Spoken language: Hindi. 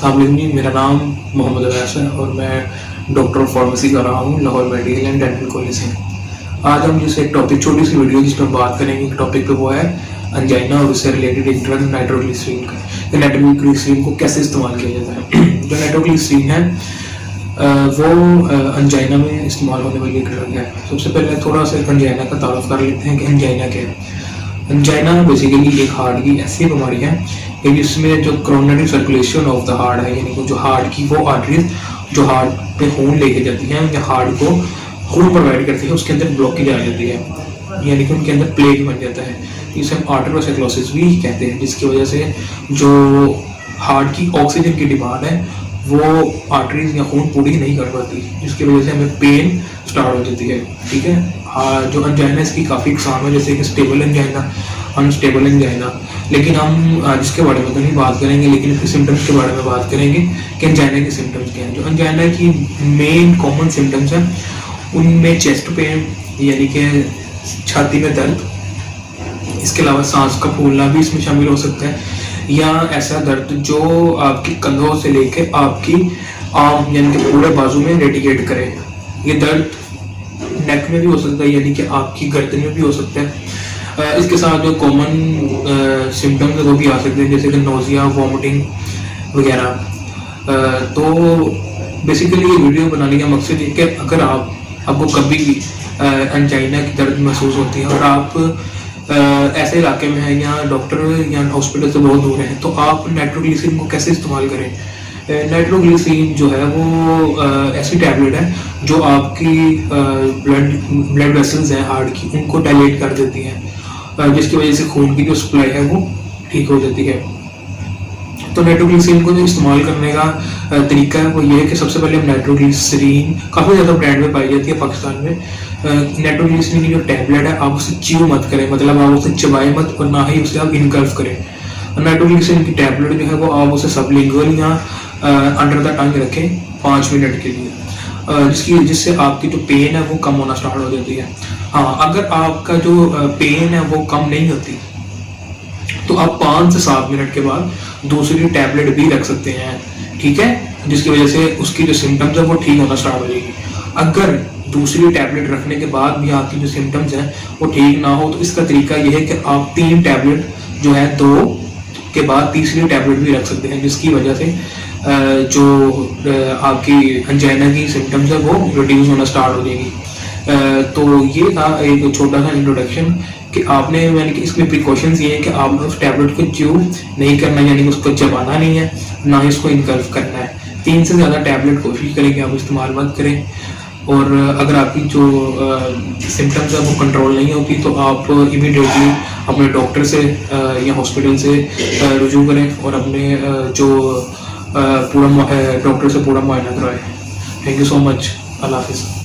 अस्सलाम, मेरा नाम मोहम्मद अवैस है और मैं डॉक्टर ऑफ फार्मेसी कर रहा हूँ Lahore medical and dental college से। आज हम जैसे एक टॉपिक, छोटी सी वीडियो जिसमें बात करेंगे, एक टॉपिक पे वो है अंजाइना और उससे रिलेटेड एक ड्रग नाइट्रोग्लिसरीन का। नाइट्रोग्लिसरीन को कैसे इस्तेमाल किया जाता है? जो नाइट्रोग्लिसरीन है वो अंजाइना में इस्तेमाल होने वाली एक ड्रग है। सबसे पहले थोड़ा सा अंजाइना का तारुफ कर लेते हैं कि अंजाइना क्या है। अंजाइना बेसिकली एक हार्ट की ऐसी बीमारी है कि जिसमें जो coronary circulation of the heart है, यानी कि जो हार्ट की वो आर्टरीज जो हार्ट पे खून लेके जाती हैं या हार्ट को खून प्रोवाइड करती है, उसके अंदर ब्लॉकेज आ जाती है, यानी कि उनके अंदर प्लेग बन जाता है। इसे हम आर्टेरियोस्क्लेरोसिस भी कहते हैं, जिसकी वजह से जो हार्ट की ऑक्सीजन की डिमांड है वो आर्टरीज या खून पूरी नहीं कर पाती, जिसकी वजह से हमें पेन स्टार्ट हो जाती है। ठीक है, जो अंजाइना इसकी काफ़ी इकसाम है, जैसे कि स्टेबल अंजाइना, अनस्टेबल अंजाइना। लेकिन हम आज इसके बारे में तो नहीं बात करेंगे, लेकिन इसके सिम्टम्स के बारे में बात करेंगे कि अंजाइना के सिम्टम्स क्या हैं। जो अंजाइना की मेन कॉमन सिम्टम्स हैं उनमें चेस्ट पेन यानी कि छाती में दर्द, इसके अलावा सांस का फूलना भी इसमें शामिल हो सकता है, या ऐसा दर्द जो आपकी कंधों से लेके आपकी आर्म यानी कि पूरे बाजू में रेडिएट करे। ये दर्द नेक में भी हो सकता है, यानी कि आपकी गर्दन में भी हो सकता है। इसके साथ जो कॉमन सिम्टम्स है वो भी आ सकते हैं, जैसे कि नोजिया, वॉमिटिंग वगैरह। तो बेसिकली ये वीडियो बनाने का मकसद ये कि अगर आपको कभी भी अंजाइना की दर्द महसूस होती है और आप ऐसे इलाके में हैं या डॉक्टर या हॉस्पिटल से बहुत दूर हैं, तो आप नाइट्रोग्लिसरीन को कैसे इस्तेमाल करें। नाइट्रोग्लिसरीन जो है वो ऐसी टैबलेट है जो आपकी ब्लड वेसल्स हैं हार्ट की, उनको डायलेट कर देती है, जिसकी वजह से खून की जो सप्लाई है वो ठीक हो जाती है। तो नाइट्रोग्लिसरीन को जो इस्तेमाल करने का तरीका है वो ये है कि सबसे पहले हम नाइट्रोग्लिसरीन काफ़ी ज़्यादा ब्रांड में पाई जाती है पाकिस्तान में। नाइट्रोग्लिसरीन की जो टैबलेट है आप उसे च्यू मत करें, मतलब आप उसे चबाए मत और ना ही उसे आप इनकल्फ करें। नाइट्रोग्लिसरीन की टैबलेट जो है वो आप उसे सबलिंगुअल या अंडर द टंग रखें 5 मिनट के लिए, जिससे आपकी जो पेन है वो कम होना स्टार्ट हो जाती है। हाँ, अगर आपका जो पेन है वो कम नहीं होती तो आप 5 से 7 मिनट के बाद दूसरी टैबलेट भी रख सकते हैं। ठीक है, जिसकी वजह से उसकी जो सिम्टम्स है वो ठीक होना स्टार्ट हो जाएगी। अगर दूसरी टैबलेट रखने के बाद भी आपकी जो सिम्टम्स हैं वो ठीक ना हो तो इसका तरीका यह है कि आप 3 टैबलेट जो है 2 के बाद तीसरी टैबलेट भी रख सकते हैं, जिसकी वजह से जो आपकी अंजाइना की सिम्टम्स है वो रिड्यूस होना स्टार्ट हो जाएगी। तो ये था एक छोटा सा इंट्रोडक्शन कि आपने, यानी कि इसमें प्रिकॉशंस ये है कि आपने उस टैबलेट को च्यू नहीं करना, यानी कि उसको चबाना नहीं है, ना ही उसको इनकल्फ करना है। 3 से ज़्यादा टैबलेट कोशिश करें कि आप इस्तेमाल मत करें। और अगर आपकी जो सिम्टम्स है वो कंट्रोल नहीं होती तो आप इमीडिएटली अपने डॉक्टर से या हॉस्पिटल से रुजू करें और अपने जो पूरा डॉक्टर से पूरा मुआयना करवाएं। Thank you so much. Allah हाफिज़।